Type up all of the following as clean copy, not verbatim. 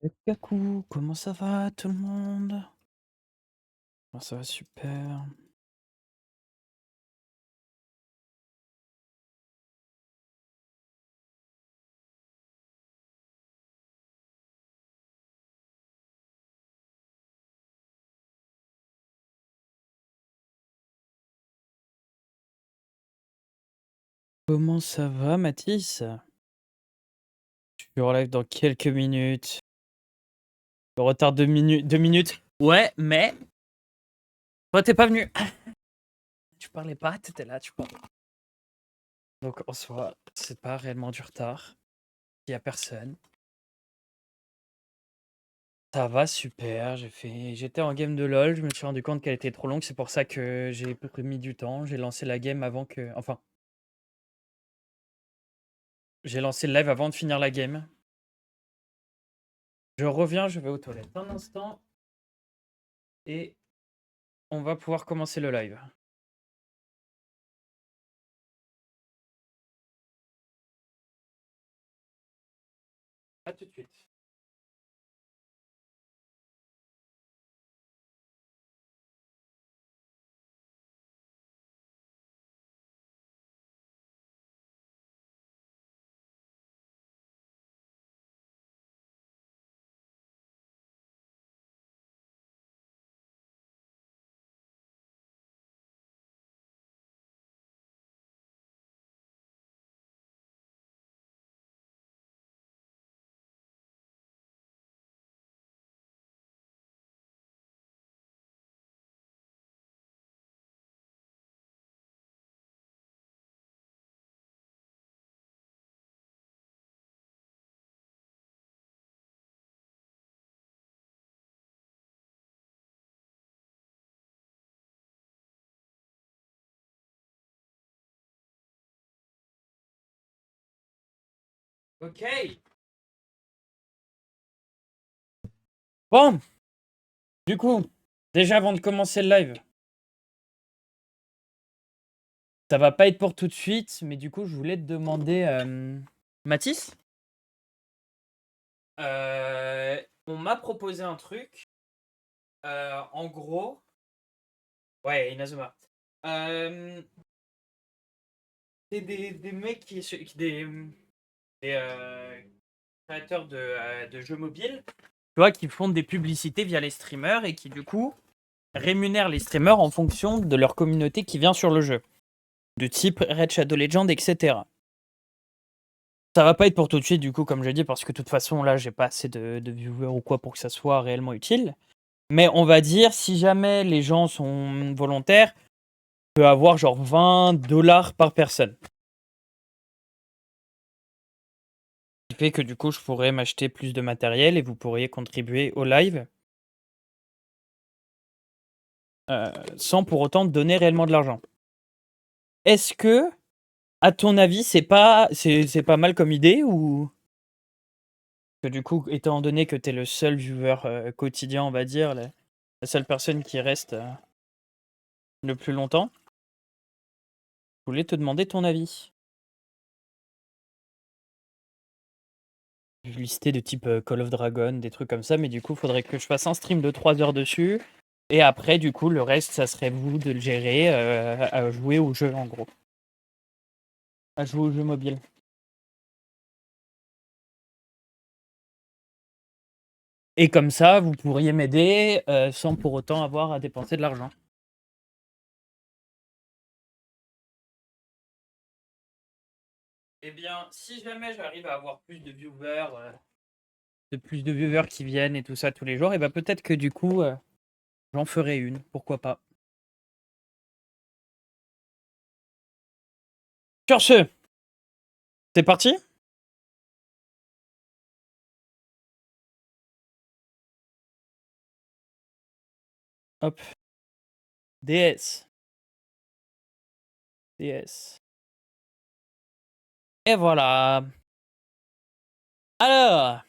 Coucou, comment ça va tout le monde? Moi ça va super. Comment ça va Mathis? Je suis en live dans quelques minutes. Le retard de 2 minutes. Ouais, mais toi t'es pas venu. Tu parlais pas, t'étais là, tu parlais. Donc en soi, c'est pas réellement du retard. Il y a personne. Ça va super, j'étais en game de LOL, je me suis rendu compte qu'elle était trop longue, c'est pour ça que j'ai mis du temps. J'ai lancé la game avant que enfin, j'ai lancé le live avant de finir la game. Je reviens, je vais aux toilettes un instant et on va pouvoir commencer le live. À tout de suite. Ok. Bon, du coup, déjà avant de commencer le live, ça va pas être pour tout de suite, mais du coup, je voulais te demander, Mathis, on m'a proposé un truc. En gros, ouais, Inazuma. Euh, c'est des mecs des créateurs de jeux mobiles, tu vois, qui font des publicités via les streamers et qui du coup rémunèrent les streamers en fonction de leur communauté qui vient sur le jeu, de type Red Shadow Legend, etc. Ça va pas être pour tout de suite, du coup, comme j'ai dit, parce que de toute façon, là, j'ai pas assez de viewers ou quoi pour que ça soit réellement utile. Mais on va dire, si jamais les gens sont volontaires, on peut avoir genre 20 $ par personne. Ce qui fait que du coup, je pourrais m'acheter plus de matériel et vous pourriez contribuer au live sans pour autant donner réellement de l'argent. Est-ce que, à ton avis, c'est pas mal comme idée ou que du coup, étant donné que tu es le seul viewer quotidien, on va dire, la seule personne qui reste le plus longtemps, je voulais te demander ton avis. J'ai listé de type Call of Dragon, des trucs comme ça, mais du coup, il faudrait que je fasse un stream de 3 heures dessus. Et après, du coup, le reste, ça serait vous de le gérer, à jouer au jeu, en gros. À jouer au jeu mobile. Et comme ça, vous pourriez m'aider sans pour autant avoir à dépenser de l'argent. Eh bien, si jamais j'arrive à avoir plus de viewers qui viennent et tout ça tous les jours, et ben peut-être que du coup, j'en ferai une, pourquoi pas. Sur ce, c'est parti? Hop, DS, DS. Et voilà. Alors,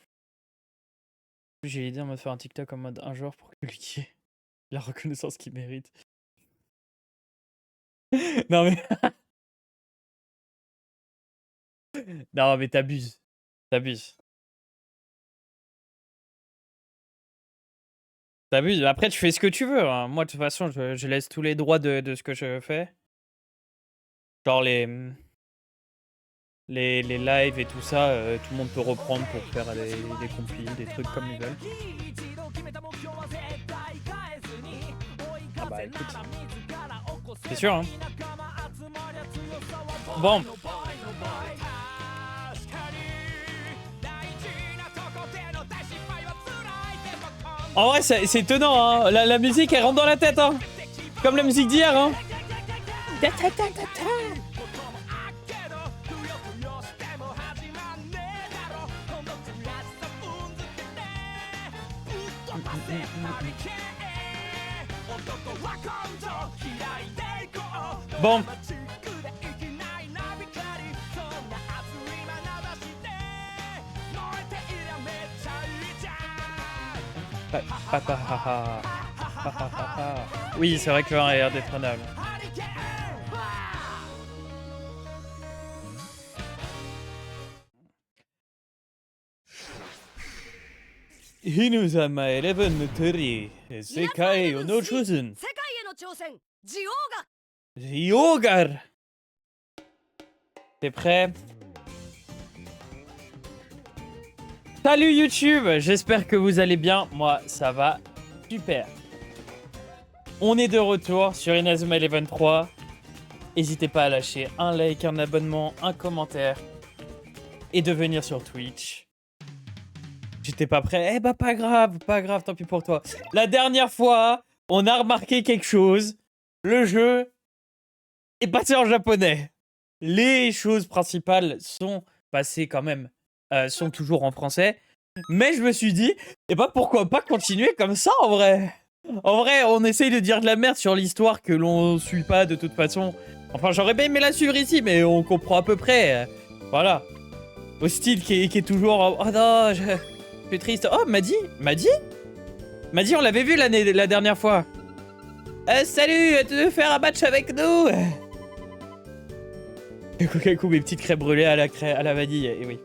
j'ai l'idée de me faire un TikTok en mode un jour pour que lui ait la reconnaissance qu'il mérite. Non mais, non mais t'abuses, t'abuses. T'abuses. Après, tu fais ce que tu veux. Hein. Moi, de toute façon, je laisse tous les droits de ce que je fais. Genre les lives et tout ça, tout le monde peut reprendre pour faire des complis, des trucs comme ils veulent. Ah bah écoute. C'est sûr, hein. Bon. En vrai, c'est étonnant, hein. La musique, elle rentre dans la tête, hein. Comme la musique d'hier, hein. Bon. Oui, c'est vrai que le 1 est indétrônable. Hinuzama 11 の鳥、世界をのchosen。Yogar. T'es prêt? Salut YouTube, j'espère que vous allez bien. Moi, ça va super. On est de retour sur Inazuma Eleven 3. N'hésitez pas à lâcher un like, un abonnement, un commentaire et de venir sur Twitch. J'étais pas prêt. Eh bah pas grave, tant pis pour toi. La dernière fois, on a remarqué quelque chose. Le jeu est passé en japonais. Les choses principales sont passées quand même, sont toujours en français. Mais je me suis dit, eh bah pourquoi pas continuer comme ça en vrai. En vrai, on essaye de dire de la merde sur l'histoire que l'on suit pas de toute façon. Enfin, j'aurais bien aimé la suivre ici, mais on comprend à peu près. Voilà. Hostile qui est toujours... Oh non, je suis triste. Oh, Maddy, on l'avait vu la dernière fois. Salut, tu veux faire un match avec nous? Coucou, mes petites crêpes brûlées à la vanille, et oui.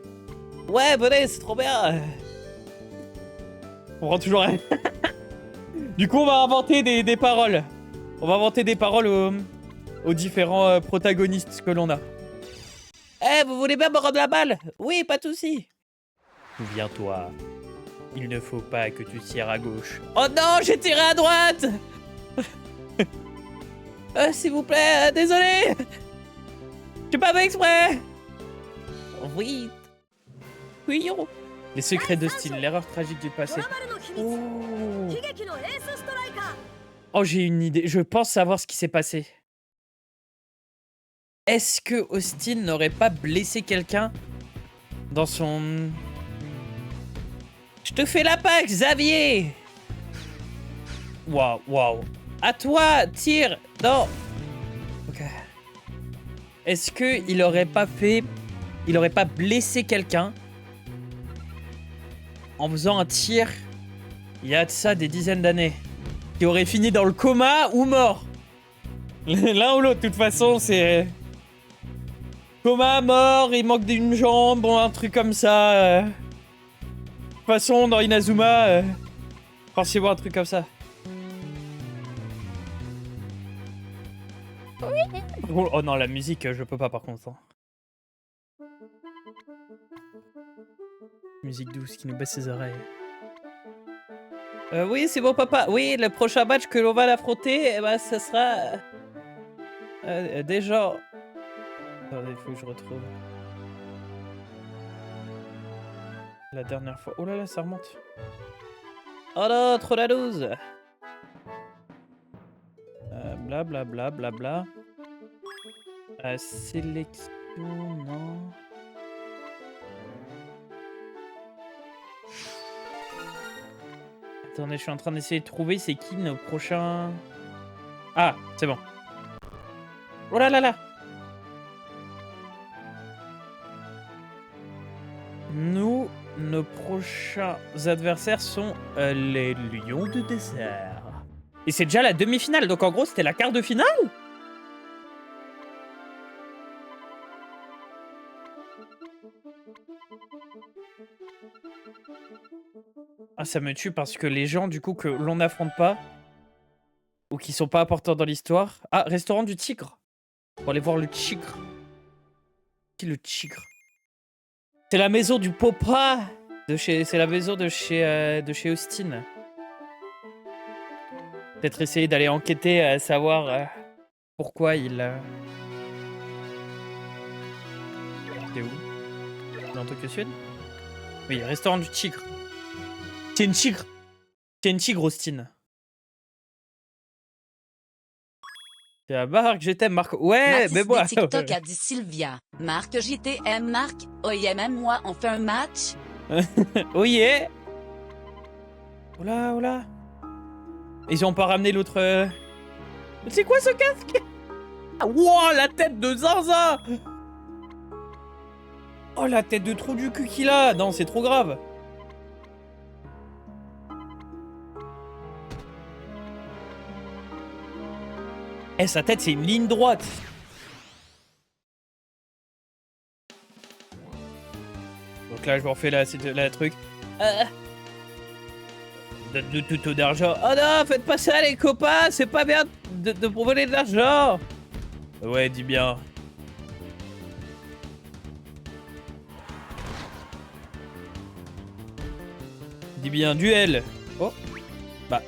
Ouais, venez, c'est trop bien. On rend toujours... Du coup, on va inventer des paroles. On va inventer des paroles aux différents protagonistes que l'on a. Eh, vous voulez bien me rendre la balle? Oui, pas de soucis. Souviens-toi, il ne faut pas que tu tires à gauche. Oh non, j'ai tiré à droite. S'il vous plaît, désolé. J'ai pas fait exprès. Oui. Oui. Les secrets de style, l'erreur tragique du passé. Oh, oh j'ai une idée. Je pense savoir ce qui s'est passé. Est-ce que Austin n'aurait pas blessé quelqu'un dans son... Je te fais la pack, Xavier. Waouh. À toi, tire. Non. Ok. Est-ce que il aurait pas fait... Il aurait pas blessé quelqu'un en faisant un tir il y a de ça des dizaines d'années, qui aurait fini dans le coma ou mort. L'un ou l'autre, de toute façon, c'est... Coma, mort, il manque d'une jambe, bon, un truc comme ça. De toute façon, dans Inazuma, pensez-vous un truc comme ça. Oh non, la musique, je peux pas par contre. Musique douce qui nous baisse les oreilles. Oui, c'est bon, papa. Oui, le prochain match que l'on va l'affronter, eh ben, ça sera... déjà... Attendez, il faut que je retrouve... La dernière fois... Oh là là, ça remonte. Oh non, trop la loose. Blablabla. Sélection, non... Attendez, je suis en train d'essayer de trouver c'est qui nos prochains... Ah, c'est bon. Oh là là là. Nous, nos prochains adversaires sont les Lions de dessert. Et c'est déjà la demi-finale, donc en gros c'était la quart de finale. Ah, ça me tue parce que les gens, du coup, que l'on n'affronte pas, ou qui sont pas importants dans l'histoire... Ah, restaurant du tigre. On va aller voir le tigre. Qui est le tigre? C'est la maison du Popa c'est la maison de chez Austin. Peut-être essayer d'aller enquêter, savoir pourquoi il... C'est où? Dans Tokyo Sud? Oui, restaurant du tigre. C'est une tigre. C'est une tigre, Austin. C'est la Marc, je t'aime, Marc. Ouais, Mathis mais moi... des TikTok a dit Sylvia. Marc, JTM, Marc, OIMM, moi, on fait un match. Oh yeah. Oh là, oh là. Ils ont pas ramené l'autre... C'est quoi ce casque? Wow, la tête de Zinzin. Oh, la tête de trou du cul qu'il a. Non, c'est trop grave. Eh, sa tête, c'est une ligne droite. Donc là, je vous refais la truc. Donne-nous tout ton argent. Oh non, faites pas ça, les copains. C'est pas bien de voler de l'argent. Ouais, dis bien. Dis bien, duel. Oh. Bah,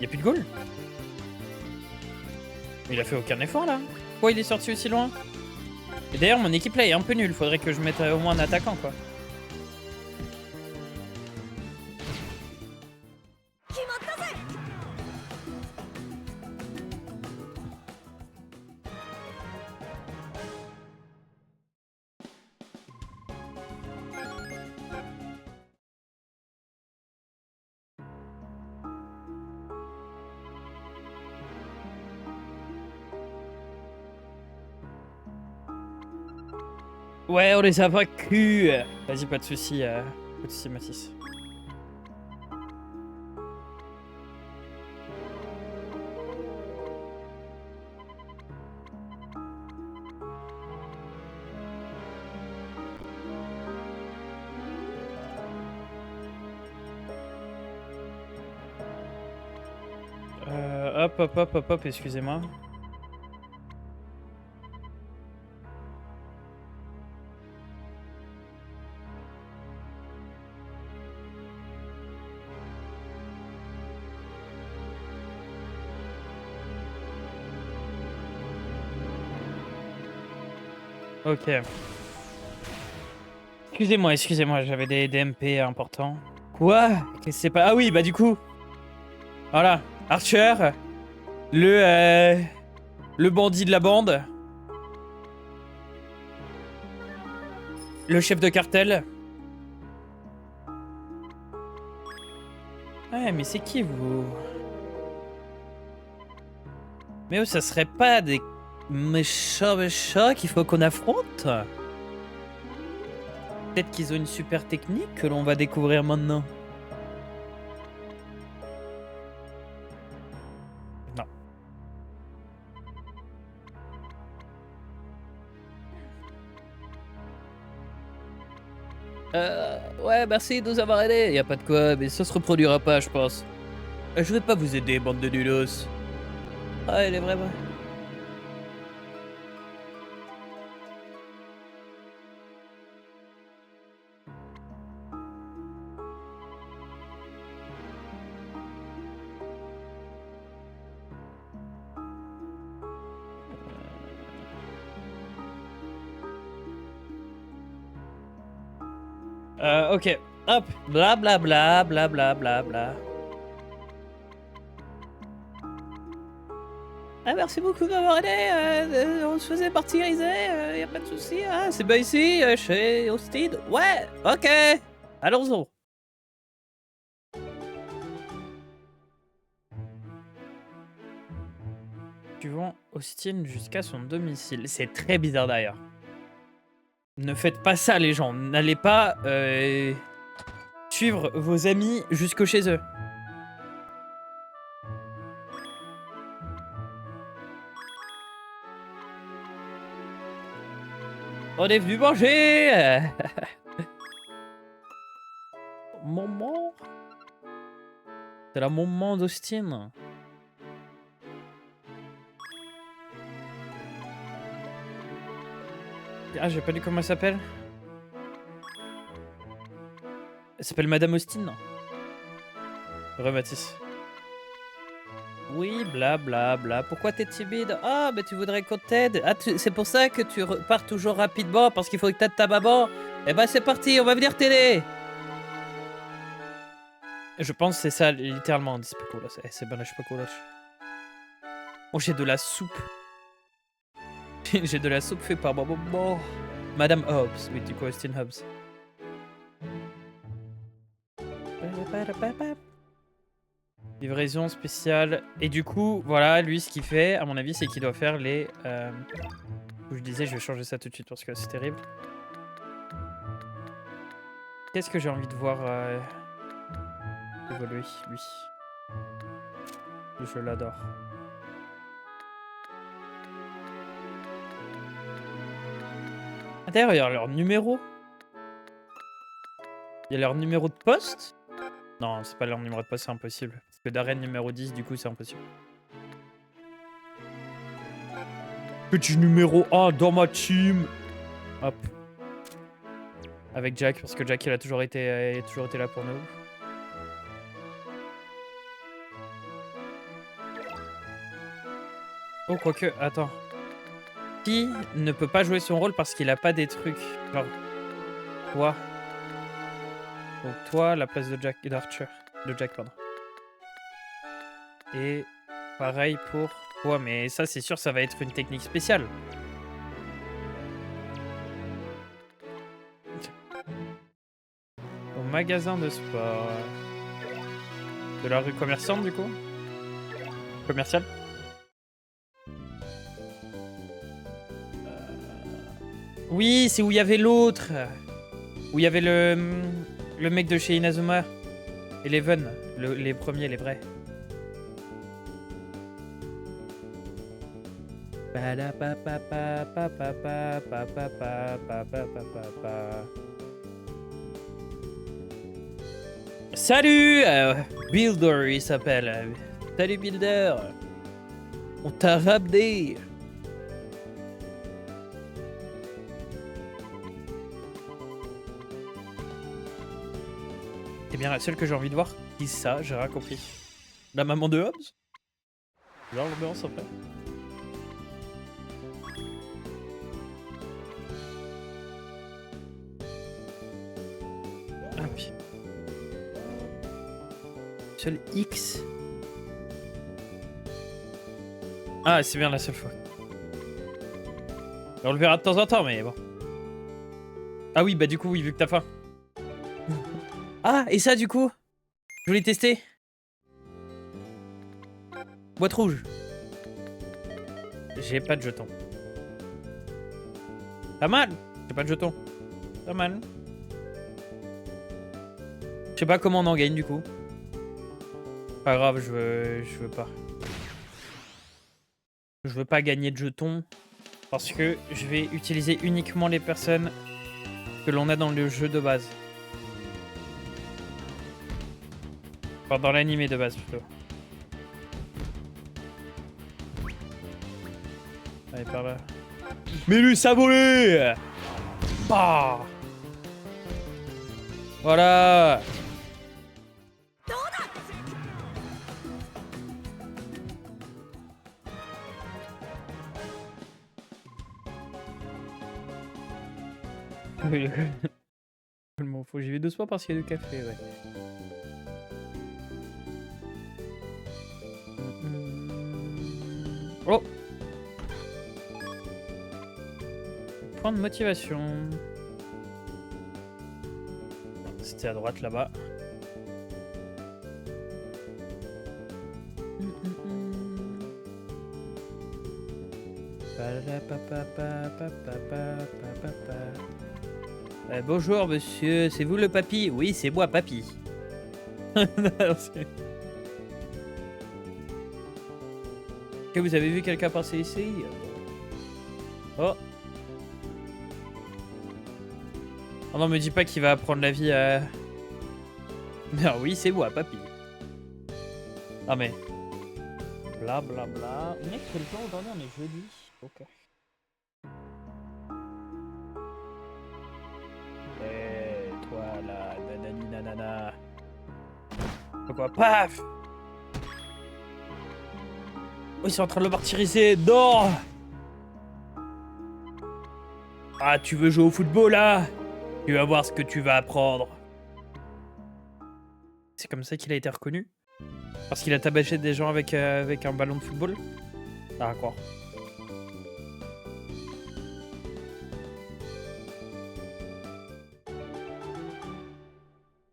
y a plus de goal. Il a fait aucun effort, là. Pourquoi il est sorti aussi loin? Et d'ailleurs, mon équipe, là, est un peu nulle. Faudrait que je mette au moins un attaquant, quoi. Ouais, on les a vaincus. Vas-y, pas de soucis, Mathis. Hop, excusez-moi. Ok. Excusez-moi, j'avais des MP importants. Quoi? Qu'est-ce que c'est pas... Ah oui, bah du coup... Voilà, Archer, le bandit de la bande, le chef de cartel. Ouais, mais c'est qui, vous? Mais oh, ça serait pas des méchants qu'il faut qu'on affronte? Peut-être qu'ils ont une super technique que l'on va découvrir maintenant. Non. Ouais, merci de nous avoir aidés. Y a pas de quoi, mais ça se reproduira pas, je pense. Je vais pas vous aider, bande de nulos. Ah, elle est vraiment... Ok, hop, blablabla, blablabla. Ah, merci beaucoup d'avoir aidé, on se faisait martyriser, y a pas de souci, hein, c'est bien ici, chez Austin. Ouais, ok, allons-y. Suivant Austin jusqu'à son domicile. C'est très bizarre d'ailleurs. Ne faites pas ça, les gens. N'allez pas suivre vos amis jusque chez eux. On est venu manger. Maman. C'est la moment d'Austin. Ah, j'ai pas lu comment elle s'appelle. Elle s'appelle Madame Austin. Vrai, Mathis. Oui, bla bla bla. Pourquoi t'es timide? Ah, mais tu voudrais qu'on t'aide. Ah, c'est pour ça que tu repars toujours rapidement, parce qu'il faut que t'aides ta maman. Eh ben, c'est parti, on va venir t'aider. Je pense que c'est ça, littéralement. C'est bon, je sais pas quoi. Oh, j'ai de la soupe. J'ai de la soupe faite par maman. Madame Hobbs. Oui, du coup, Austin Hobbs. Livraison spéciale. Et du coup, voilà, lui, ce qu'il fait, à mon avis, c'est qu'il doit faire les... Je disais, je vais changer ça tout de suite parce que c'est terrible. Qu'est-ce que j'ai envie de voir évoluer, lui? Je l'adore. D'ailleurs, il y a leur numéro. Il y a leur numéro de poste. Non, c'est pas leur numéro de poste, c'est impossible. Parce que d'arène numéro 10, du coup, c'est impossible. Petit numéro 1 dans ma team. Hop. Avec Jack, parce que Jack, il a toujours été là pour nous. Oh, quoique, attends. Qui ne peut pas jouer son rôle parce qu'il a pas des trucs. Genre, toi. Donc, toi, la place de Jack, d'Archer. De Jack, pardon. Et pareil pour toi, mais ça, c'est sûr, ça va être une technique spéciale. Au magasin de sport. De la rue commerçante, du coup. Commercial. Oui, c'est où il y avait l'autre. Où il y avait le mec de chez Inazuma. Eleven. Les premiers, les vrais. Salut Builder, il s'appelle. Salut Builder. On t'a ramené. C'est bien la seule que j'ai envie de voir. Qui ça, j'ai rien compris. La maman de Hobbs. Genre l'ambiance après. Ah puis. Seul X. Ah, c'est bien la seule fois. On le verra de temps en temps, mais bon. Ah oui, bah du coup, oui, vu que t'as faim. Ah, et ça, du coup, je voulais tester. Boîte rouge. J'ai pas de jetons. Pas mal. J'ai pas de jetons. Pas mal. Je sais pas comment on en gagne, du coup. Pas grave, je veux pas. Je veux pas gagner de jetons. Parce que je vais utiliser uniquement les personnes que l'on a dans le jeu de base. Enfin, dans l'animé de base, plutôt. Allez, par là. Mais lui, ça volé. Bah. Voilà. Je m'en fous, j'y vais doucement parce qu'il y a du café, ouais. Oh! Point de motivation. C'était à droite là-bas. Bonjour monsieur, c'est vous le papy? Oui, c'est moi papy. Que vous avez vu quelqu'un passer ici? Oh. Oh non, me dis pas qu'il va apprendre la vie à... Non, oui, c'est moi papy. Ah mais... Bla bla bla... Mec, quel jour aujourd'hui? On est jeudi. Ok. Eh, toi là, nanani nanana. Pourquoi? Paf! Oh, ils sont en train de le martyriser. Non! Ah, tu veux jouer au football là? Tu vas voir ce que tu vas apprendre. C'est comme ça qu'il a été reconnu? Parce qu'il a tabassé des gens avec un ballon de football? Ah, quoi.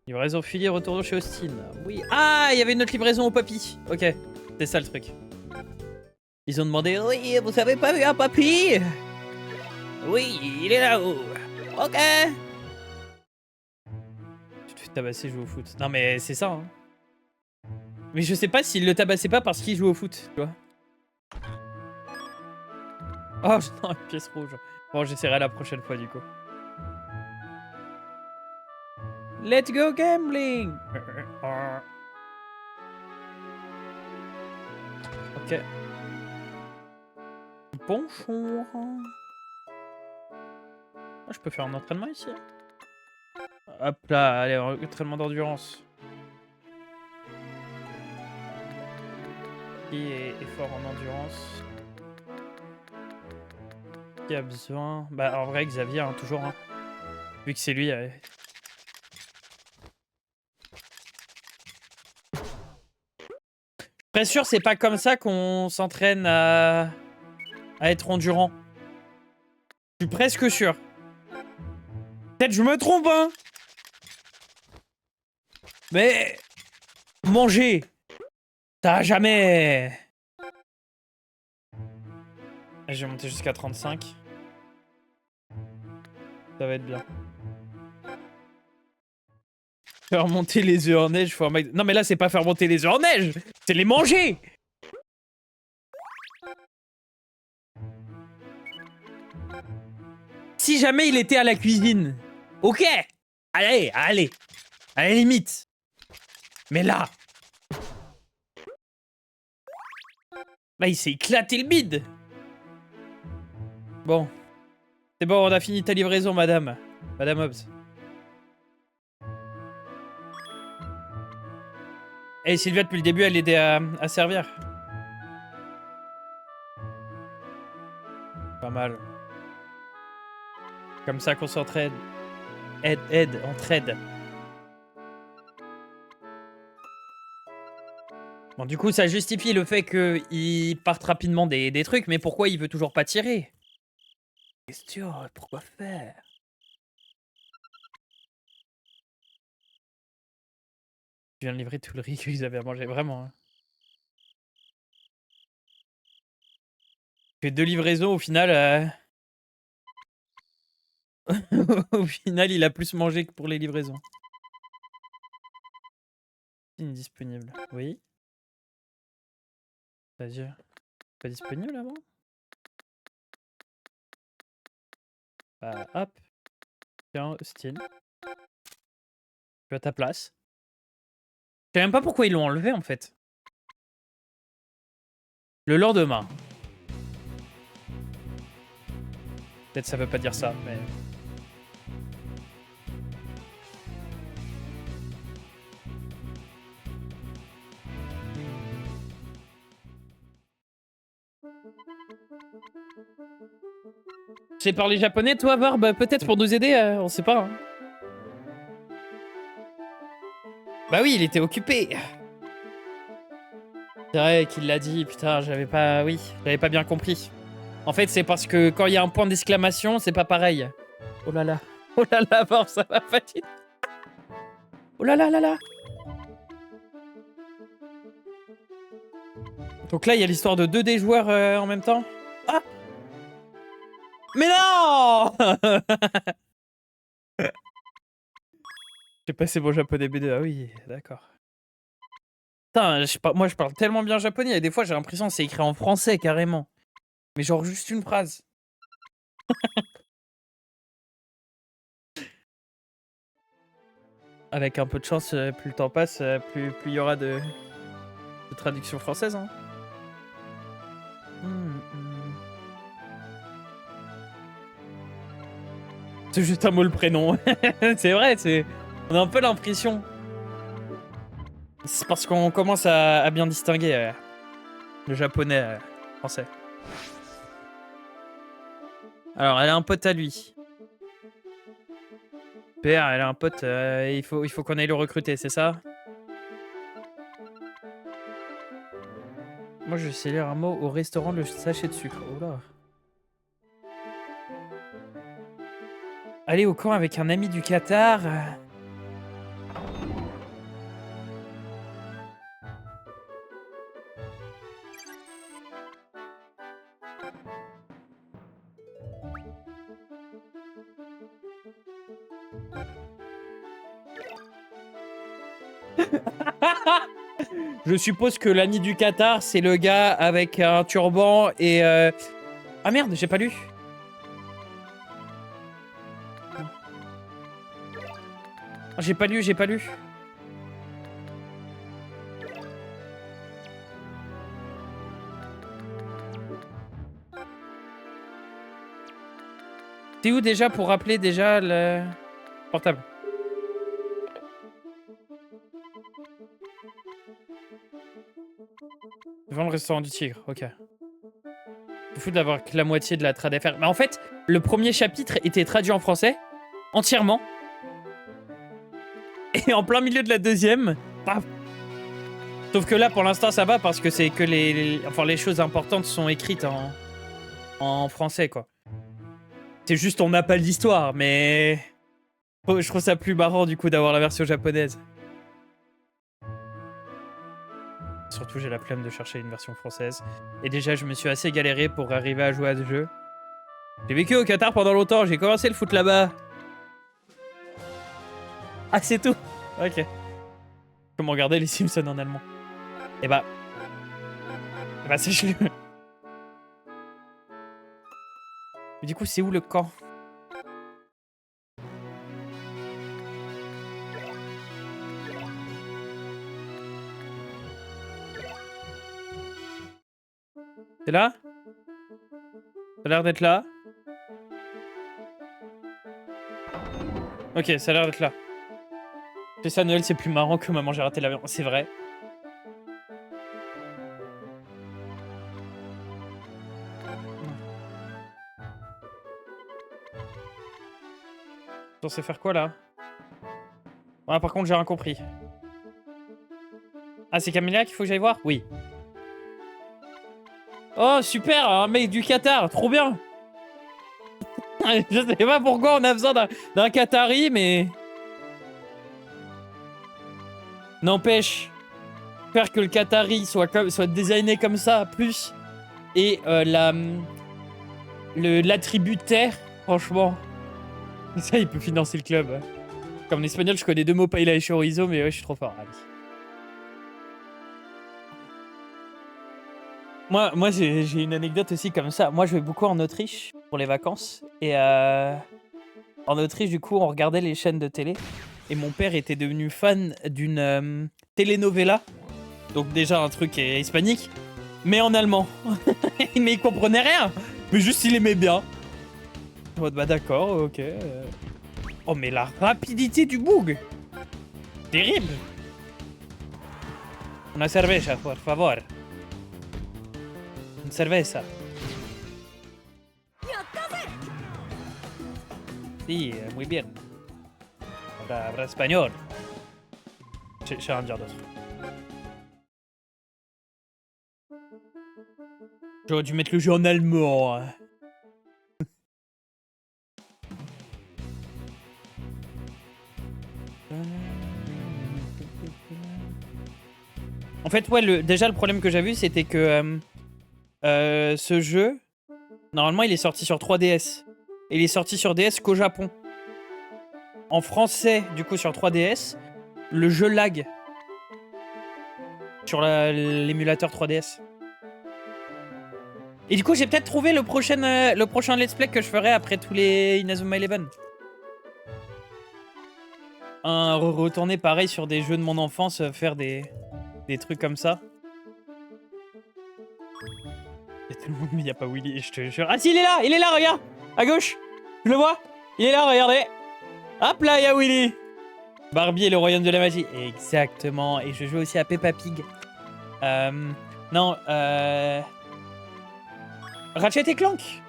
Livraison filière, retournons chez Austin. Oui. Ah, il y avait une autre livraison au papy. Ok, c'est ça le truc. Ils ont demandé, oui, vous avez pas vu un papy? Oui, il est là-haut. Ok. Tu te fais tabasser, joue au foot. Non mais c'est ça, hein. Mais je sais pas s'il le tabassait pas parce qu'il joue au foot, tu vois. Oh, non, une pièce rouge. Bon, j'essaierai la prochaine fois, du coup. Let's go gambling! Ok. Bonjour. Ah, je peux faire un entraînement ici. Hop là, allez, entraînement d'endurance. Qui est fort en endurance? Qui a besoin? Bah, en vrai, Xavier, hein, toujours. Hein. Vu que c'est lui. Je suis très sûr, c'est pas comme ça qu'on s'entraîne à être endurant. Je suis presque sûr. Peut-être je me trompe, hein. Mais manger, t'as jamais... Je vais monter jusqu'à 35. Ça va être bien. Faire monter les œufs en neige, faut un max... Non mais là c'est pas faire monter les œufs en neige, c'est les manger. Si jamais il était à la cuisine, ok. Allez, allez, à la limite. Mais là... Là il s'est éclaté le bide. Bon. C'est bon, on a fini ta livraison, madame. Madame Hobbs. Et Sylvia, depuis le début, elle aidait à servir. Pas mal. Comme ça qu'on s'entraide. Aide, entraide. Bon, du coup, ça justifie le fait qu'il parte rapidement des trucs, mais pourquoi il veut toujours pas tirer? Question, pourquoi faire? Je viens de livrer tout le riz qu'ils avaient à manger, vraiment. Hein. Fait 2 livraisons, au final... au final, il a plus mangé que pour les livraisons. Indisponible. Oui. C'est-à-dire... Pas disponible avant? Bah, hop. Tiens, Austin. Tu as ta place. Je sais même pas pourquoi ils l'ont enlevé, en fait. Le lendemain. Peut-être ça veut pas dire ça, mais... Tu sais parler japonais, toi, Barbe? Peut-être pour nous aider, on sait pas. Hein. Bah oui, il était occupé. C'est vrai qu'il l'a dit, putain, j'avais pas... Oui, j'avais pas bien compris. En fait, c'est parce que quand il y a un point d'exclamation, c'est pas pareil. Oh là là. Oh là là, Barbe, ça va fatiguer. Oh là là là là. Donc là, il y a l'histoire de 2 des joueurs en même temps. Ah! Mais non! J'ai passé mon japonais B2. Ah oui, d'accord. Putain, moi je parle tellement bien japonais et des fois j'ai l'impression que c'est écrit en français carrément. Mais genre juste une phrase. Avec un peu de chance, plus le temps passe, plus il y aura de... De traduction française, hein. C'est juste un mot le prénom. C'est vrai, on a un peu l'impression. C'est parce qu'on commence à bien distinguer le japonais français. Alors, elle a un pote à lui. Père, elle a un pote, il faut qu'on aille le recruter, c'est ça? Moi, je sais lire un mot au restaurant, le sachet de sucre. Oh là. Aller au camp avec un ami du Qatar. Je suppose que l'ami du Qatar, c'est le gars avec un turban et... Ah merde, j'ai pas lu. J'ai pas lu. T'es où déjà pour rappeler déjà le portable? Devant le restaurant du Tigre, ok. C'est fou d'avoir que la moitié de la trad à faire. Mais en fait, le premier chapitre était traduit en français, entièrement. Et en plein milieu de la deuxième, paf. Sauf que là, pour l'instant, ça va parce que c'est que les choses importantes sont écrites en français, quoi. C'est juste, on n'a pas l'histoire, mais... Je trouve ça plus marrant, du coup, d'avoir la version japonaise. Surtout, j'ai la flemme de chercher une version française. Et déjà, je me suis assez galéré pour arriver à jouer à ce jeu. J'ai vécu au Qatar pendant longtemps, j'ai commencé le foot là-bas. Ah, c'est tout? Ok. Comment regarder les Simpsons en allemand? Eh bah, sèche-le. Mais du coup, c'est où le camp? C'est là? Ça a l'air d'être là. Ok, ça a l'air d'être là. C'est ça, Noël, c'est plus marrant que Maman, j'ai raté l'avion. C'est vrai. Censé faire quoi là? Ouais, par contre, j'ai rien compris. Ah, c'est Camélia qu'il faut que j'aille voir? Oui. Oh, super, un mec du Qatar, trop bien. Je sais pas pourquoi on a besoin d'un Qatari, mais... N'empêche, faire que le Qatari soit designé comme ça, plus, et l'attribut terre, franchement, ça, il peut financer le club. Comme en espagnol, je connais 2 mots, paella et chorizo, mais ouais, je suis trop fort. Allez. Moi j'ai une anecdote aussi comme ça. Moi, je vais beaucoup en Autriche pour les vacances. Et en Autriche, du coup, on regardait les chaînes de télé. Et mon père était devenu fan d'une telenovela. Donc déjà, un truc hispanique. Mais en allemand. Mais il comprenait rien. Mais juste, il aimait bien. En mode, bah d'accord, ok. Oh, mais la rapidité du bug. Terrible. Una cerveza, por favor. Une cerveza. Sí, muy bien. Habla espagnol. J'ai rien à dire d'autre. J'aurais dû mettre le jeu en allemand. En fait, ouais, déjà le problème que j'ai vu, c'était que ce jeu, normalement, il est sorti sur 3DS. Et il est sorti sur DS qu'au Japon. En français, du coup, sur 3DS, le jeu lag. Sur l'émulateur 3DS. Et du coup, j'ai peut-être trouvé le prochain let's play que je ferai après tous les Inazuma Eleven. Retourner pareil sur des jeux de mon enfance, faire des trucs comme ça. Il y a tout le monde, mais il n'y a pas Willy, je te jure. Ah si, il est là, regarde. À gauche. Je le vois. Il est là, regardez. Hop là, il y a Willy. Barbie et le royaume de la magie. Exactement. Et je joue aussi à Peppa Pig. Non, Ratchet et Clank.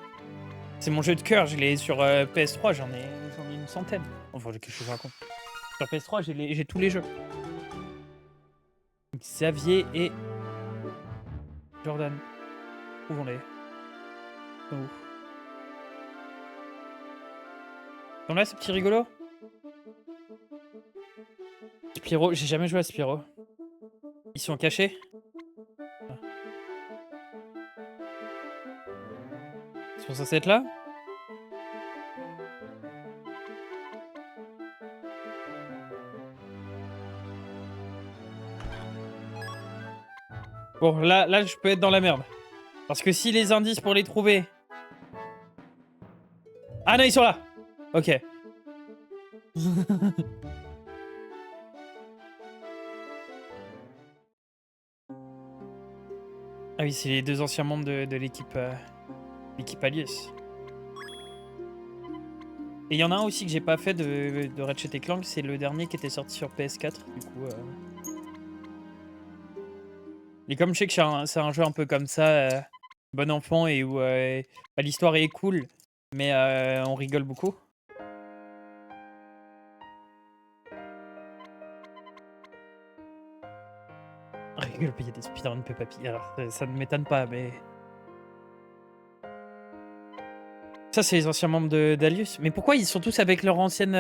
C'est mon jeu de cœur. Je l'ai sur PS3. J'en ai une centaine. Enfin, qu'est-ce que je raconte. Sur PS3, j'ai tous les jeux. Xavier et Jordan. Où vont-les? Où? Ils sont là, ces petits rigolos? Spyro, j'ai jamais joué à Spyro. Ils sont cachés? Ah. Ils sont censés être là? Bon, là, je peux être dans la merde. Parce que si les indices pour les trouver... Ah non, ils sont là! Ok. Ah oui, c'est les deux anciens membres de l'équipe Alius. Et il y en a un aussi que j'ai pas fait de Ratchet et Clank, c'est le dernier qui était sorti sur PS4, du coup... Et comme je sais que c'est un jeu un peu comme ça, bon enfant, et où bah, l'histoire est cool, mais on rigole beaucoup. On rigole, il y a des speedruns Peppa Pig, alors ça ne m'étonne pas, mais... Ça, c'est les anciens membres d'Alius. Mais pourquoi ils sont tous avec leurs anciens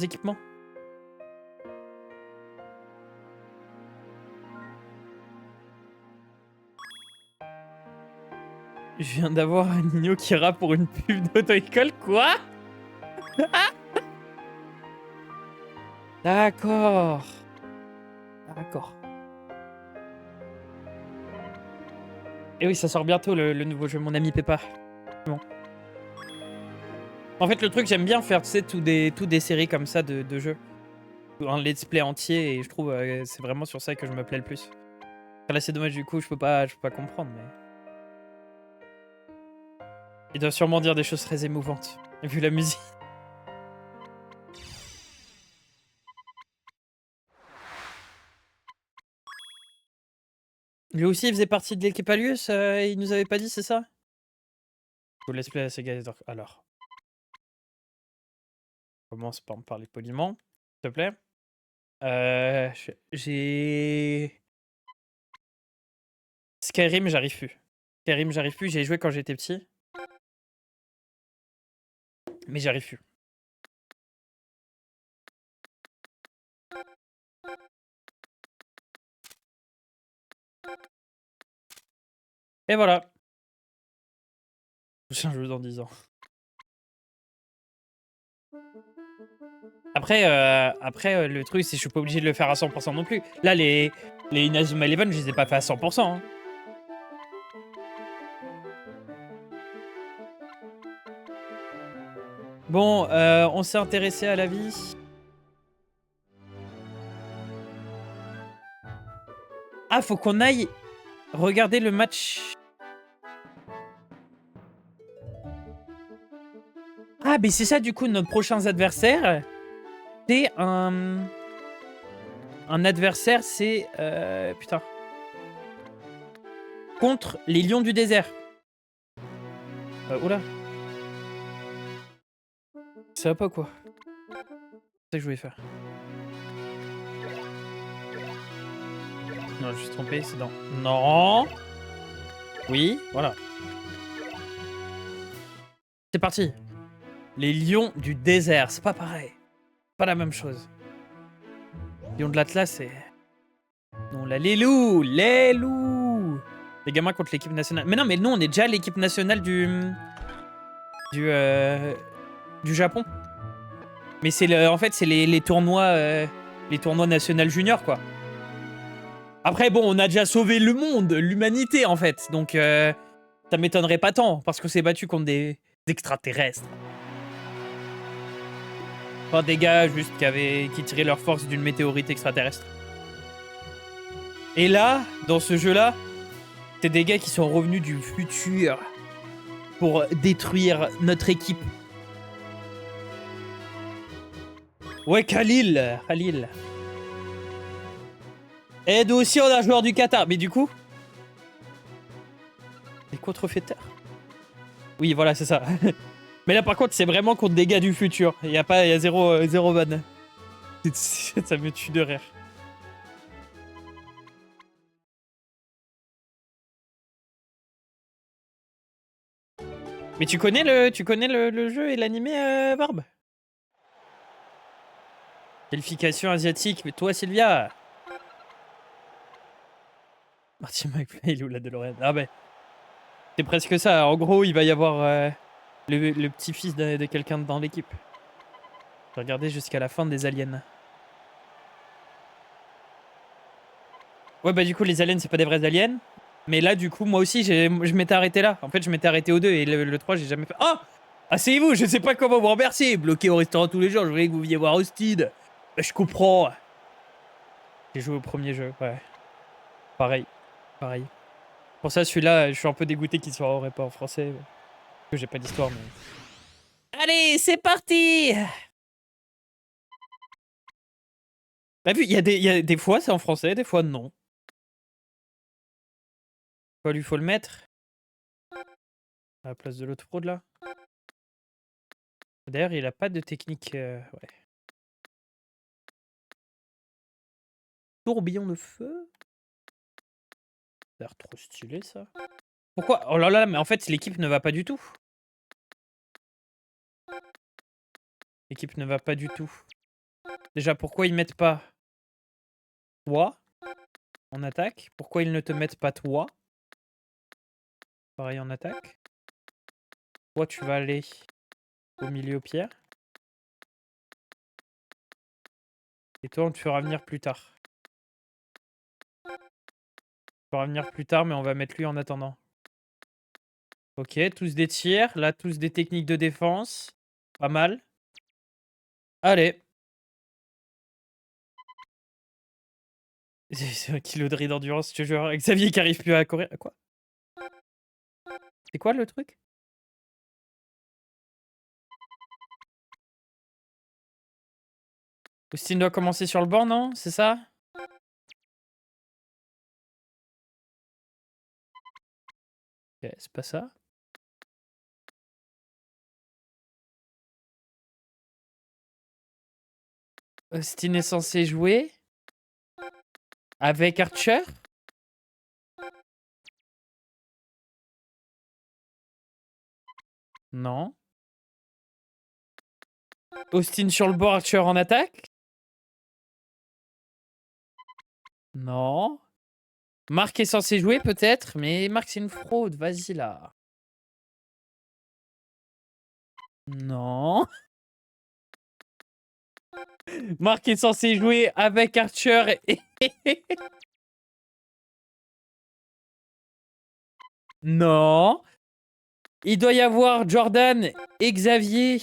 équipements? Je viens d'avoir un Nino qui rappe pour une pub d'auto-école. Quoi? D'accord. D'accord. Et oui, ça sort bientôt le nouveau jeu, mon ami Peppa. Bon. En fait, le truc, j'aime bien faire, tu sais, tout des séries comme ça de jeux. Un let's play entier, et je trouve c'est vraiment sur ça que je me plais le plus. Là, c'est dommage, du coup, je peux pas comprendre, mais... Il doit sûrement dire des choses très émouvantes, vu la musique. Lui aussi, il faisait partie de l'équipe Alius, il nous avait pas dit, c'est ça? Je vous laisse player à ces gars. Alors, commence par me parler poliment, s'il te plaît. J'ai... Skyrim, j'arrive plus. J'ai joué quand j'étais petit. Mais j'y arrive plus. Et voilà. Prochain jeu dans 10 ans. Après, le truc, c'est que je suis pas obligé de le faire à 100% non plus. Là, les Inazuma Eleven, je les ai pas fait à 100%. Hein. Bon, on s'est intéressé à la vie. Ah, faut qu'on aille regarder le match. Ah, mais c'est ça, du coup, nos prochains adversaires. C'est un adversaire, c'est... putain. Contre les lions du désert. Oula. Ça va pas, quoi. C'est ça que je voulais faire. Non, je suis trompé, c'est dans... Non. Oui, voilà. C'est parti. Les lions du désert, c'est pas pareil. Pas la même chose. Lions de l'Atlas, c'est... Non, là, les loups. Les gamins contre l'équipe nationale. Mais non, mais nous, on est déjà l'équipe nationale du Japon. Mais c'est en fait, c'est les tournois nationaux juniors, quoi. Après, bon, on a déjà sauvé le monde, l'humanité, en fait. Donc, ça m'étonnerait pas tant, parce qu'on s'est battu contre des extraterrestres. Enfin, des gars juste qui tiraient leur force d'une météorite extraterrestre. Et là, dans ce jeu-là, C'est des gars qui sont revenus du futur pour détruire notre équipe. Ouais, Khalil. Et nous aussi, on a un joueur du Qatar. Mais du coup... Les contrefeiteurs. Oui, voilà, c'est ça. Mais là, par contre, c'est vraiment contre des gars du futur. Il y a zéro van. Ça me tue de rire. Mais tu connais le jeu et l'animé, Barbe? Qualification asiatique. Mais toi, Sylvia. Martin McFly ou la DeLorean. Ah ben. C'est presque ça. En gros, il va y avoir le petit-fils de quelqu'un dans l'équipe. J'ai regardé jusqu'à la fin des aliens. Ouais, bah du coup, les aliens, c'est pas des vrais aliens. Mais là, du coup, moi aussi, je m'étais arrêté là. En fait, je m'étais arrêté au 2 et le 3, j'ai jamais fait. Oh! Asseyez-vous, je sais pas comment vous remercier. Bloqué au restaurant tous les jours, je voulais que vous veniez voir Austin. Bah, je comprends. J'ai joué au premier jeu, ouais. Pareil. Pour ça, celui-là, je suis un peu dégoûté qu'il soit pas en français. Parce que j'ai pas d'histoire, mais. Allez, c'est parti! T'as vu, il y a des fois c'est en français, des fois non. Quoi, lui faut le mettre à la place de l'autre prod là. D'ailleurs, il a pas de technique. Ouais. Tourbillon de feu. Ça a l'air trop stylé ça. Pourquoi? Oh là là, mais en fait, l'équipe ne va pas du tout. L'équipe ne va pas du tout. Déjà, pourquoi ils mettent pas toi en attaque? Pourquoi ils ne te mettent pas toi? Pareil en attaque. Toi, tu vas aller au milieu Pierre. Et toi, on te fera venir plus tard. On te fera venir plus tard, mais on va mettre lui en attendant. Ok, tous des tirs. Là, tous des techniques de défense. Pas mal. Allez. C'est un kilo de riz d'endurance, je te jure. Xavier qui arrive plus à courir. Quoi? C'est quoi le truc? Austin doit commencer sur le banc, non? C'est ça? Ok, c'est pas ça. Austin est censé jouer avec Archer? Non. Austin sur le bord, Archer en attaque? Non. Marc est censé jouer peut-être, mais Marc c'est une fraude, vas-y là. Non. Marc est censé jouer avec Archer et... Non. Il doit y avoir Jordan et Xavier.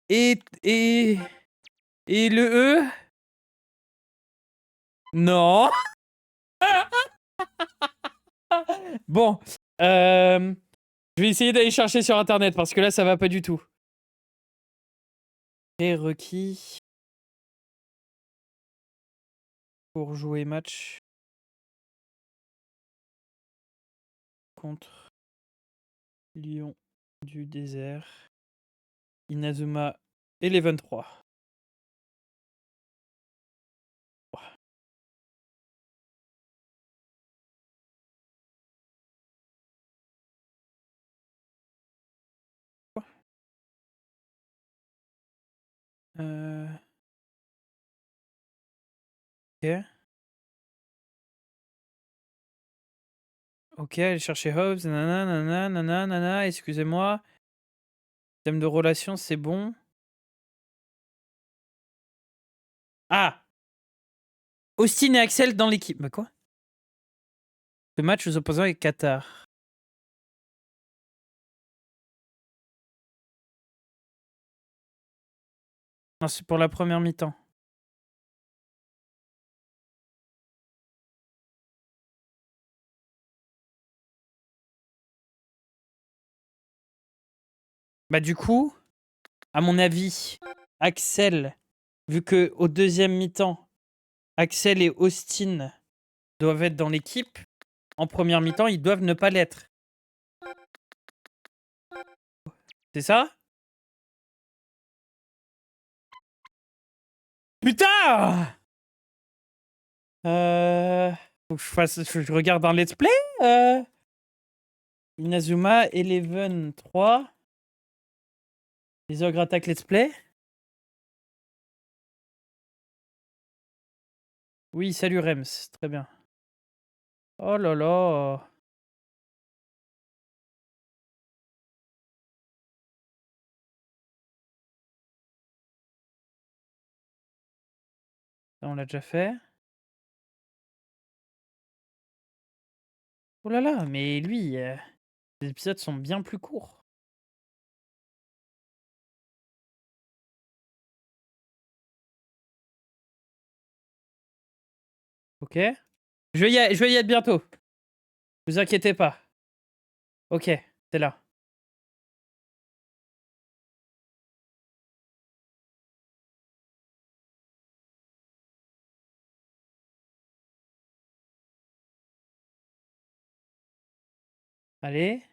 Et le E? Non. Bon. Je vais essayer d'aller chercher sur internet parce que là ça va pas du tout. Requis pour jouer match contre Lion du désert. Inazuma Eleven 3. Ok. Ok, allez chercher Hobbs. Nanana, excusez-moi. Thème de relation, c'est bon. Ah! Austin et Axel dans l'équipe. Bah quoi? Le match aux opposants est Qatar. Non, c'est pour la première mi-temps. Bah du coup, à mon avis, Axel, vu que au deuxième mi-temps, Axel et Austin doivent être dans l'équipe, en première mi-temps, ils doivent ne pas l'être. C'est ça? Putain! Faut que je regarde un let's play? Inazuma, Eleven 3. Les ogres attaquent let's play. Oui, salut Rems, très bien. Oh là là. Ça, on l'a déjà fait. Oh là là, mais lui, les épisodes sont bien plus courts. Ok. Je vais y être bientôt. Vous inquiétez pas. Ok, c'est là. Allez.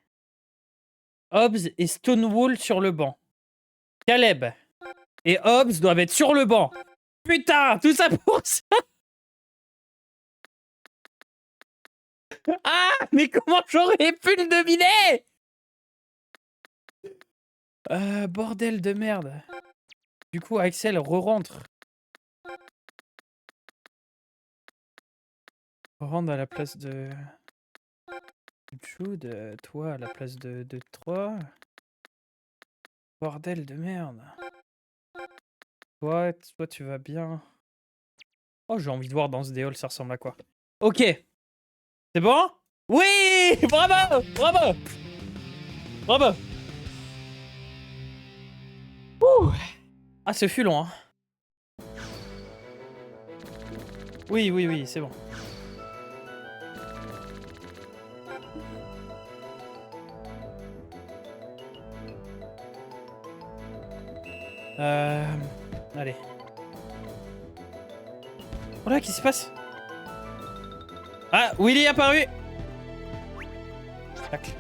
Hobbs et Stonewall sur le banc. Caleb et Hobbs doivent être sur le banc. Putain, tout ça pour ça. Ah, mais comment j'aurais pu le deviner? Bordel de merde. Du coup, Axel re-rentre. Rentre à la place de Jude, toi à la place de 3. Bordel de merde. Toi, tu vas bien. Oh, j'ai envie de voir dans ce déhol, ça ressemble à quoi. Ok. C'est bon? Oui! Bravo! Bravo! Bravo! Ouh. Ah, ce fut long, hein. Oui, oui, oui, c'est bon. Allez. Oh là, qu'est-ce qui se passe? Ah, Willy est apparu! Tac.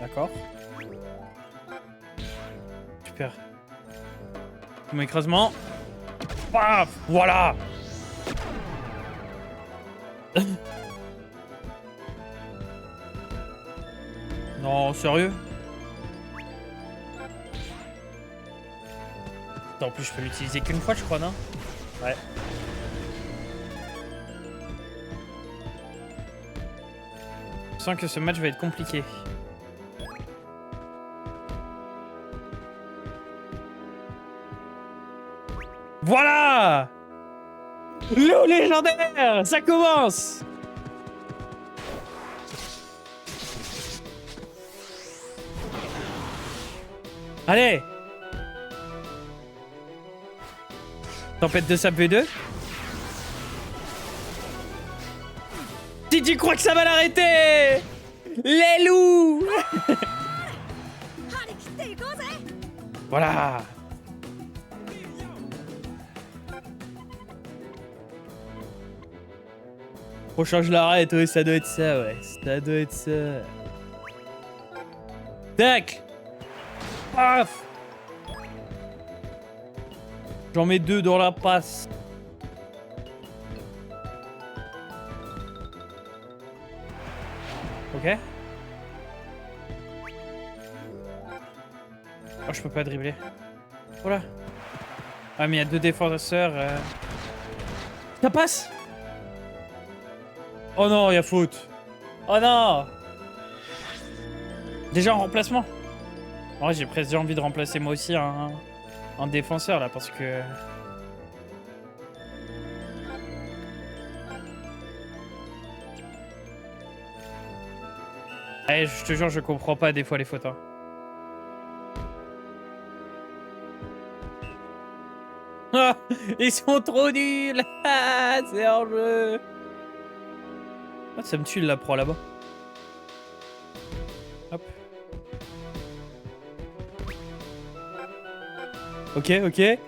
D'accord. Super. Mon écrasement. Paf! Voilà! Non, sérieux? En plus, je peux l'utiliser qu'une fois, je crois, non? Ouais. Je sens que ce match va être compliqué. Voilà! L'eau légendaire! Ça commence! Allez! Tempête de sable V2. Si tu crois que ça va l'arrêter! Les loups! Voilà! Prochain, je l'arrête, ouais, ça doit être ça, ouais. Ça doit être ça. Tac! Paf! J'en mets 2 dans la passe. Ok. Oh, je peux pas dribbler. Voilà. Ah, mais il y a 2 défenseurs. Ça passe! Oh non, il y a faute. Oh non! Déjà en remplacement. En vrai, j'ai presque envie de remplacer moi aussi un défenseur là parce que. Eh, je te jure, je comprends pas des fois les fautes. Hein. Ah, ils sont trop nuls! Ah, c'est hors jeu! Ah, ça me tue la pro là-bas. Hop. Ok, ok.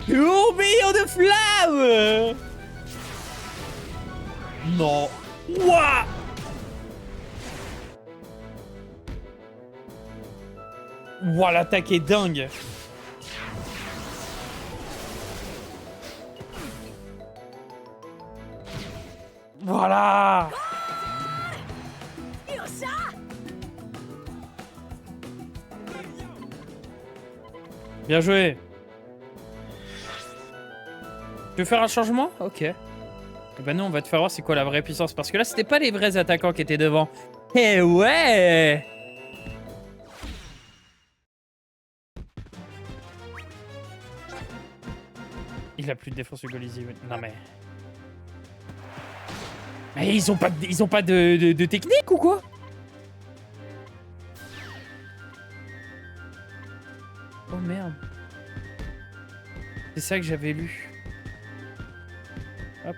Tourbillon de flammes. Non. Ouah. Ouah, l'attaque est dingue. Voilà. Bien joué. Tu veux faire un changement? Ok. Et bah nous on va te faire voir c'est quoi la vraie puissance. Parce que là c'était pas les vrais attaquants qui étaient devant. Eh ouais. Il a plus de défense Hugo Lizzy. Non mais... Mais ils ont pas de technique ou quoi? Oh merde. C'est ça que j'avais lu. Hop.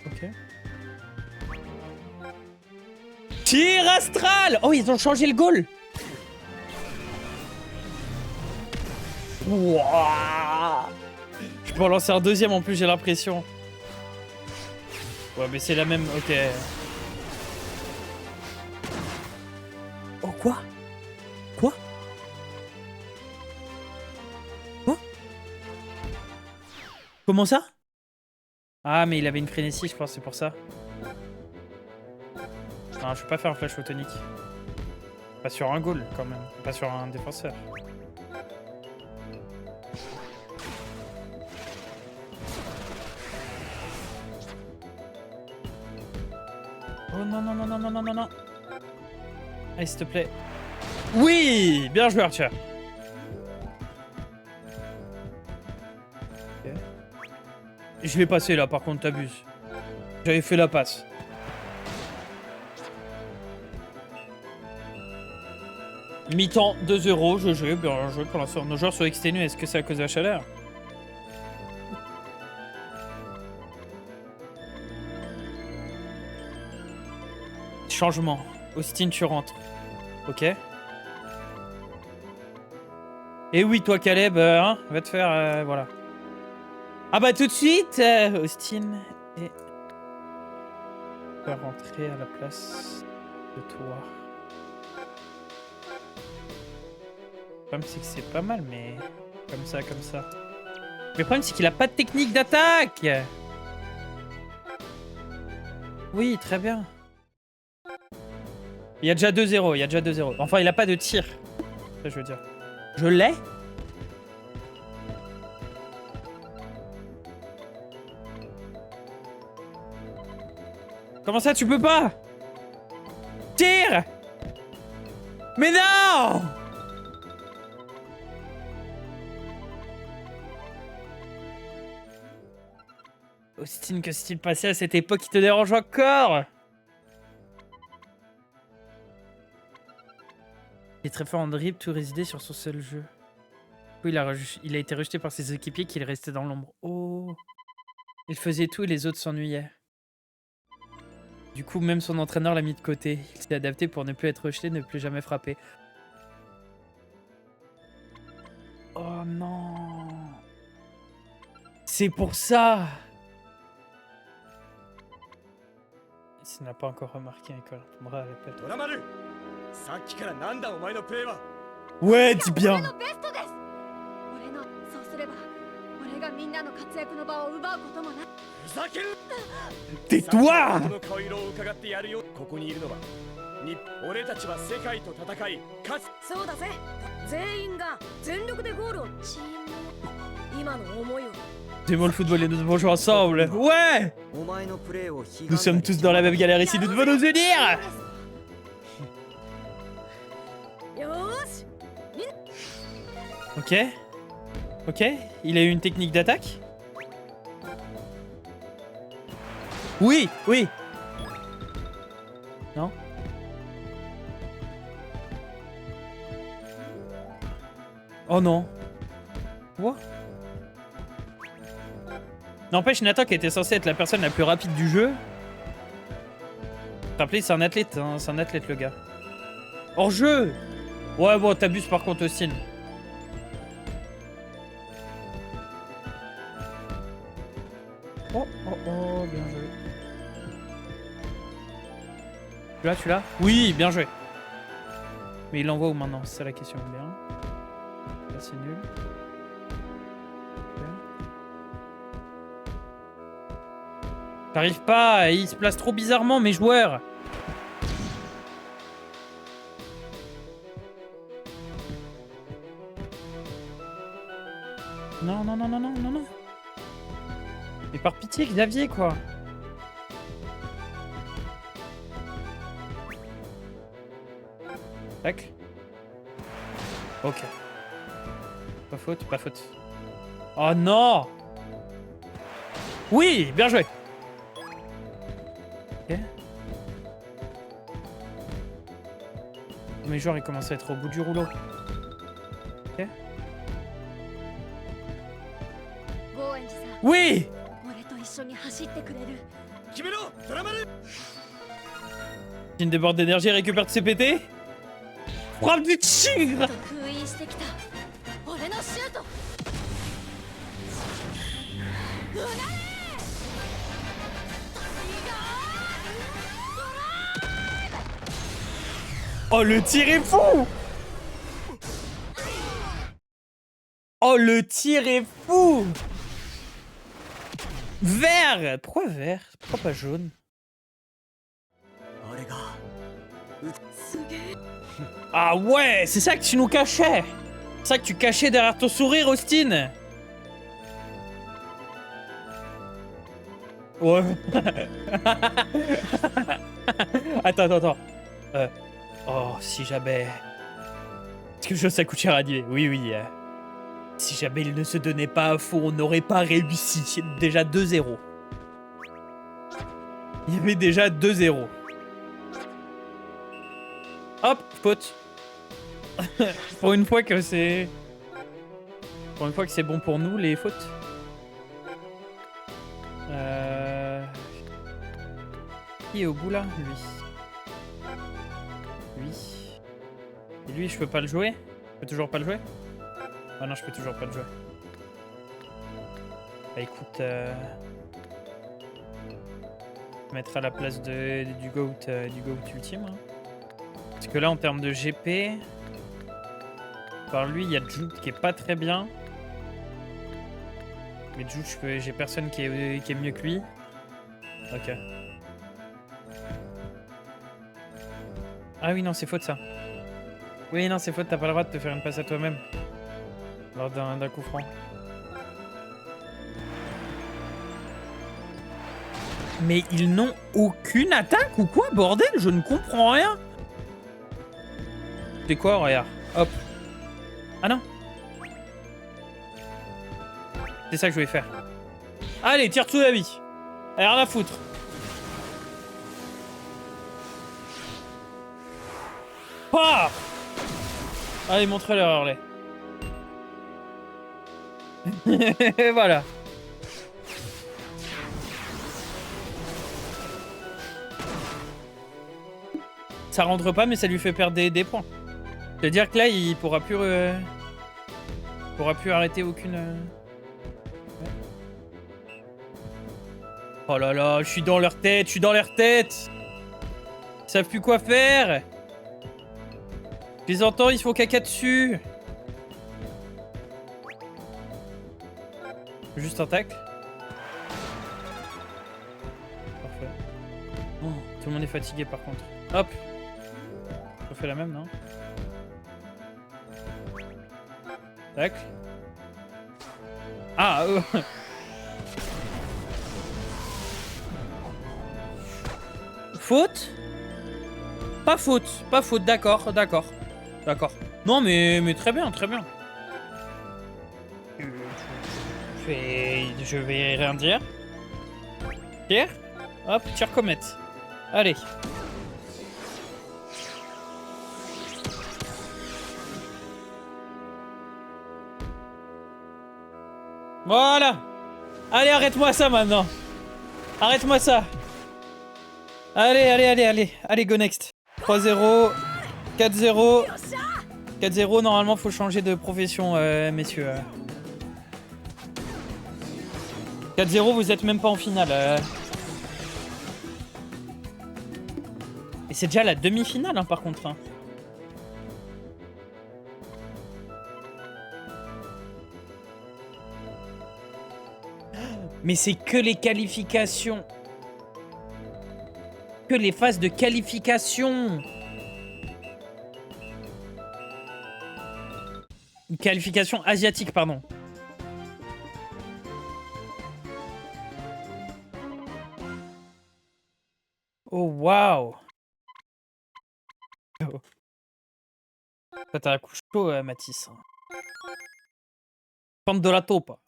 Ok. Tir astral! Oh, ils ont changé le goal! Wouah! Je peux en lancer un deuxième en plus, j'ai l'impression. Ouais, mais c'est la même. Ok. Oh, quoi? Quoi? Quoi? Comment ça? Ah, mais il avait une frénésie, je pense, c'est pour ça. Non, je peux pas faire un flash photonique. Pas sur un goal, quand même. Pas sur un défenseur. Oh non, non, non, non, non, non, non, non. Allez, s'il te plaît. Oui! Bien joué, Archer. Okay. Je vais passer là, par contre, t'abuses. J'avais fait la passe. Mi-temps, 2-0, je joue, bien joué pour l'instant. Nos joueurs sont exténués, est-ce que c'est à cause de la chaleur? Changement. Austin, tu rentres. Ok. Et oui, toi, Caleb, hein, va te faire... voilà. Ah bah tout de suite, Austin et... va rentrer à la place de toi. Le problème, c'est que c'est pas mal, mais... Comme ça, comme ça. Mais le problème, c'est qu'il a pas de technique d'attaque. Oui, très bien. Il y a déjà 2-0, il y a déjà 2-0. Enfin, il a pas de tir. Ça, je veux dire. Je l'ai? Comment ça, tu peux pas? Tire! Mais non! Austin, que s'est-il passé à cette époque qui te dérange encore? Il est très fort en dribble, tout résidait sur son seul jeu. Du coup, il a été rejeté par ses équipiers qu'il restait dans l'ombre. Oh! Il faisait tout et les autres s'ennuyaient. Du coup, même son entraîneur l'a mis de côté. Il s'est adapté pour ne plus être rejeté, ne plus jamais frapper. Oh non! C'est pour ça! S'il n'a pas encore remarqué, il répondra à l'appel. Ouais, dis bien! Tais-toi! Aimons le football et nous devons jouer ensemble. Ouais! Nous sommes tous dans la même galère ici, nous devons nous unir! Ok. Ok, il a eu une technique d'attaque? Oui, oui. Non? Oh non. Quoi? N'empêche, Nathan qui était censé être la personne la plus rapide du jeu. Rappelez, c'est un athlète, hein, c'est un athlète le gars. Hors jeu. Ouais, bon, t'abuses par contre, Austin. Oh, oh, oh, bien joué. Tu l'as? Oui, bien joué. Mais il l'envoie où maintenant? C'est ça la question. Bien. Là, c'est nul. J'arrive pas, il se place trop bizarrement, mes joueurs. Non, non, non, non, non, non, non. Mais par pitié, Xavier, quoi. Tac. Ok. Pas faute, pas faute. Oh non! Oui, bien joué. Ok. Mes joueurs, ils commencent à être au bout du rouleau. Ok. Oui! Une déborde d'énergie, récupère de CPT. Frappe du tigre! Oh, le tir est fou! Oh, le tir est fou! Vert! Pourquoi vert? Pourquoi pas jaune? Ah ouais, c'est ça que tu nous cachais! C'est ça que tu cachais derrière ton sourire, Austin! Ouais. Attends. Oh, si jamais... Est-ce que Josakuchi a dit? Oui, oui. Si jamais il ne se donnait pas à fond, on n'aurait pas réussi. Déjà 2-0. Il y avait déjà 2-0. Hop, faute. Pour une fois que c'est... Pour une fois que c'est bon pour nous, les fautes. Qui est au bout là? Lui. Et lui, je peux pas le jouer? Je peux toujours pas le jouer? Ah non, je peux toujours pas le jouer. Bah écoute... Mettre à la place du GOAT ultime. Hein. Parce que là, en termes de GP... Par lui, il y a Jude qui est pas très bien. Mais Jude, j'ai personne qui est mieux que lui. Ok. Ah oui, non, c'est faute ça. Oui, non, c'est faute, t'as pas le droit de te faire une passe à toi-même. Lors d'un coup franc. Mais ils n'ont aucune attaque ou quoi, bordel? Je ne comprends rien. C'est quoi, regarde. Hop. Ah non. C'est ça que je voulais faire. Allez, tire tout la vie. Allez, rien à foutre. Ah! Allez, montre-leur, Harley. Voilà. Ça rentre pas, mais ça lui fait perdre des points. C'est-à-dire que là, il pourra plus arrêter aucune... Ouais. Oh là là, je suis dans leur tête, Ils savent plus quoi faire. Je les entends, ils font caca dessus. Juste un tacle. Parfait. Oh, tout le monde est fatigué par contre. Hop. On fait la même, non? Tacle. Ah Faute? Pas faute, d'accord. Non mais très bien. Je vais rien dire. Tire. Hop, tire comète. Allez. Voilà. Allez, arrête-moi ça maintenant. Arrête-moi ça. Allez, go next. 3-0. 4-0. 4-0, normalement, faut changer de profession, messieurs. 4-0, vous êtes même pas en finale. Et c'est déjà la demi-finale, hein, par contre. Hein. Mais c'est que les qualifications. Que les phases de qualification. Une qualification asiatique, pardon. Oh, waouh. Oh. T'as un coup chaud, Mathis. Pente de la taupe.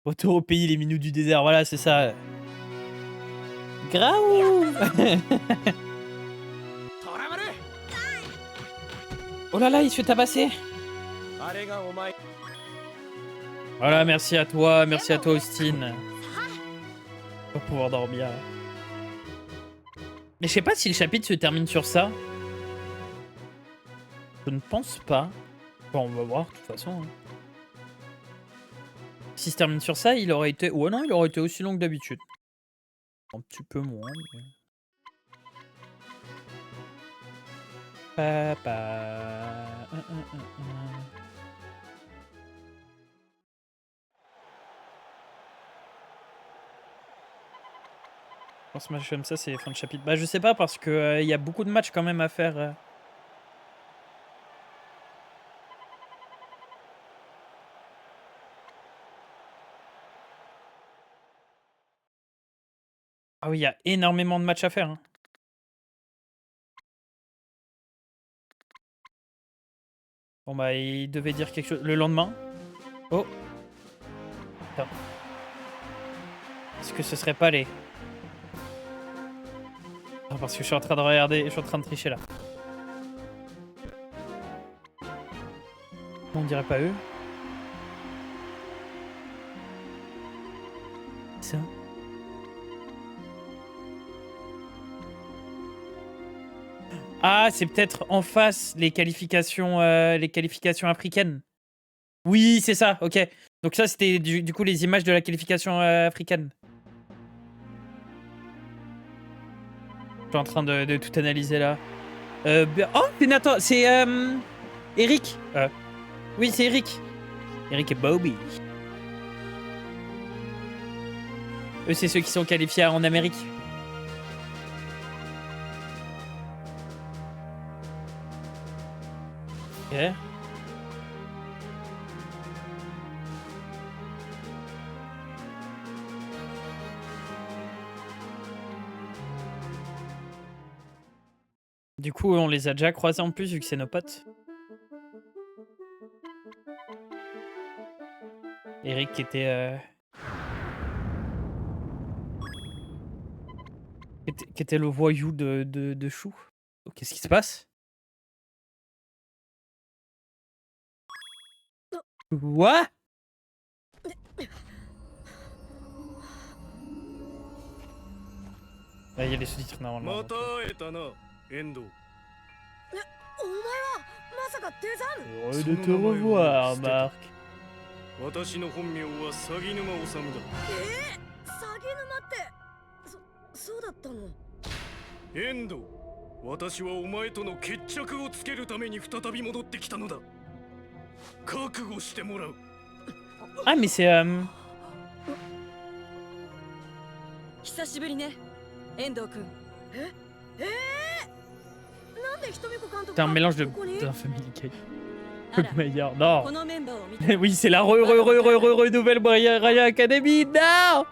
Retour au pays, les minous du désert. Voilà, c'est ça. Graou. Oh là là, il se fait tabasser. Voilà, merci à toi Austin. On va pouvoir dormir. Mais je sais pas si le chapitre se termine sur ça. Je ne pense pas. Bon, on va voir, de toute façon. S'il se termine sur ça, il aurait été... Ouais, non, il aurait été aussi long que d'habitude. Un petit peu moins, mais... Papa... Quand ce match comme ça, c'est fin de chapitre. Bah, je sais pas, parce que y a beaucoup de matchs quand même à faire. Ah oui, il y a énormément de matchs à faire. Hein. Bon bah, il devait dire quelque chose le lendemain. Oh. Attends. Est-ce que ce serait pas les... Non, parce que je suis en train de regarder, je suis en train de tricher là. On dirait pas eux. Ça. Ah, c'est peut-être en face les qualifications africaines. Oui, c'est ça, ok. Donc ça, c'était du coup les images de la qualification africaine. Je suis en train de tout analyser là. Oh, c'est Nathan, c'est Eric. Oui, c'est Eric. Eric et Bobby. Eux, c'est ceux qui sont qualifiés en Amérique. Ok. Du coup, on les a déjà croisés en plus, vu que c'est nos potes. Eric qui était... qui était le voyou de Chou. Oh, qu'est-ce qui se passe? What? Ah, il y a les sous-titres normalement. Donc. Heureux de te revoir, Marc. Ah, mais c'est... C'est un mélange d'un Family Guy. Meilleur, non. Oui, c'est la nouvelle Raya Academy, non.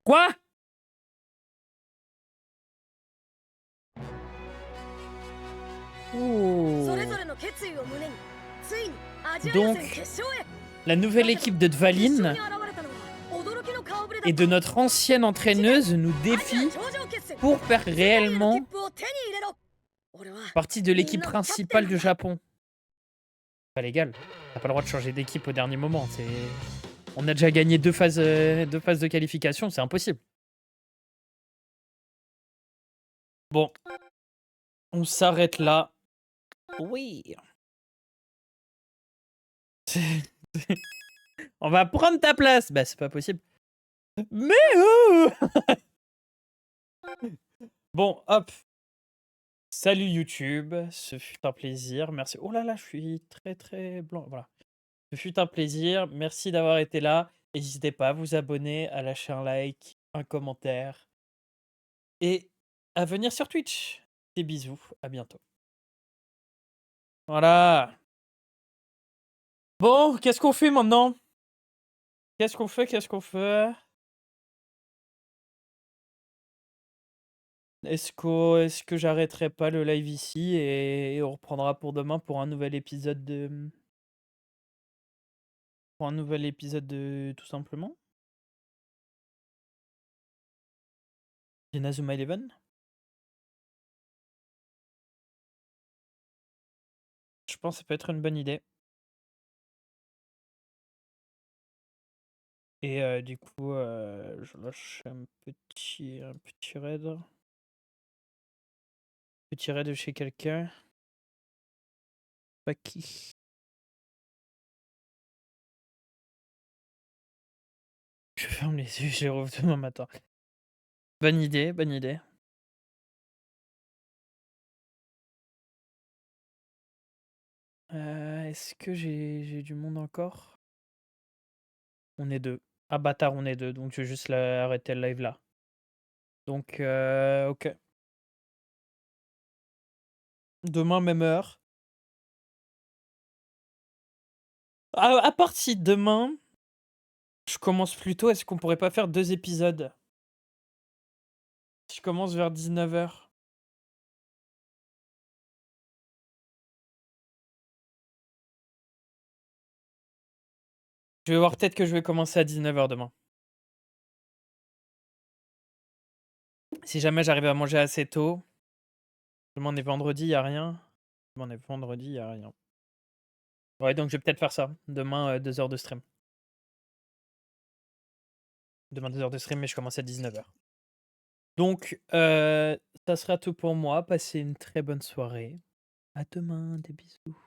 Quoi? Oh. Donc, la nouvelle équipe de Dvalin et de notre ancienne entraîneuse nous défie pour faire réellement partie de l'équipe principale du Japon. Pas légal. T'as pas le droit de changer d'équipe au dernier moment. On a déjà gagné deux phases de qualification, c'est impossible. Bon, on s'arrête là. Oui. On va prendre ta place. Bah, c'est pas possible. Mais bon, hop. Salut YouTube, ce fut un plaisir. Merci. Oh là là, je suis très très blanc. Voilà. Ce fut un plaisir. Merci d'avoir été là. N'hésitez pas à vous abonner, à lâcher un like, un commentaire et à venir sur Twitch. Des bisous, à bientôt. Voilà. Bon, qu'est-ce qu'on fait maintenant? Qu'est-ce qu'on fait? Qu'est-ce qu'on fait? Est-ce que j'arrêterai pas le live ici et on reprendra pour demain pour un nouvel épisode de... Pour un nouvel épisode de... Tout simplement d'Inazuma Eleven? Je pense que ça peut être une bonne idée. Et du coup, je lâche un petit raid. Petit raid de chez quelqu'un. Pas qui. Je ferme les yeux, je les rouvre demain matin. Bonne idée, bonne idée. Est-ce que j'ai du monde encore? On est deux. Ah bâtard, on est deux, donc je vais juste arrêter le live là. Donc, ok. Demain, même heure. À part si demain, je commence plus tôt, est-ce qu'on pourrait pas faire 2 épisodes? Si je commence vers 19h. Je vais voir, peut-être que je vais commencer à 19h demain. Si jamais j'arrive à manger assez tôt. Demain on est vendredi, y a rien. Demain on est vendredi, y a rien. Ouais, donc je vais peut-être faire ça. Demain, 2 heures de stream. Demain 2 heures de stream, mais je commence à 19h. Donc, ça sera tout pour moi. Passez une très bonne soirée. À demain, des bisous.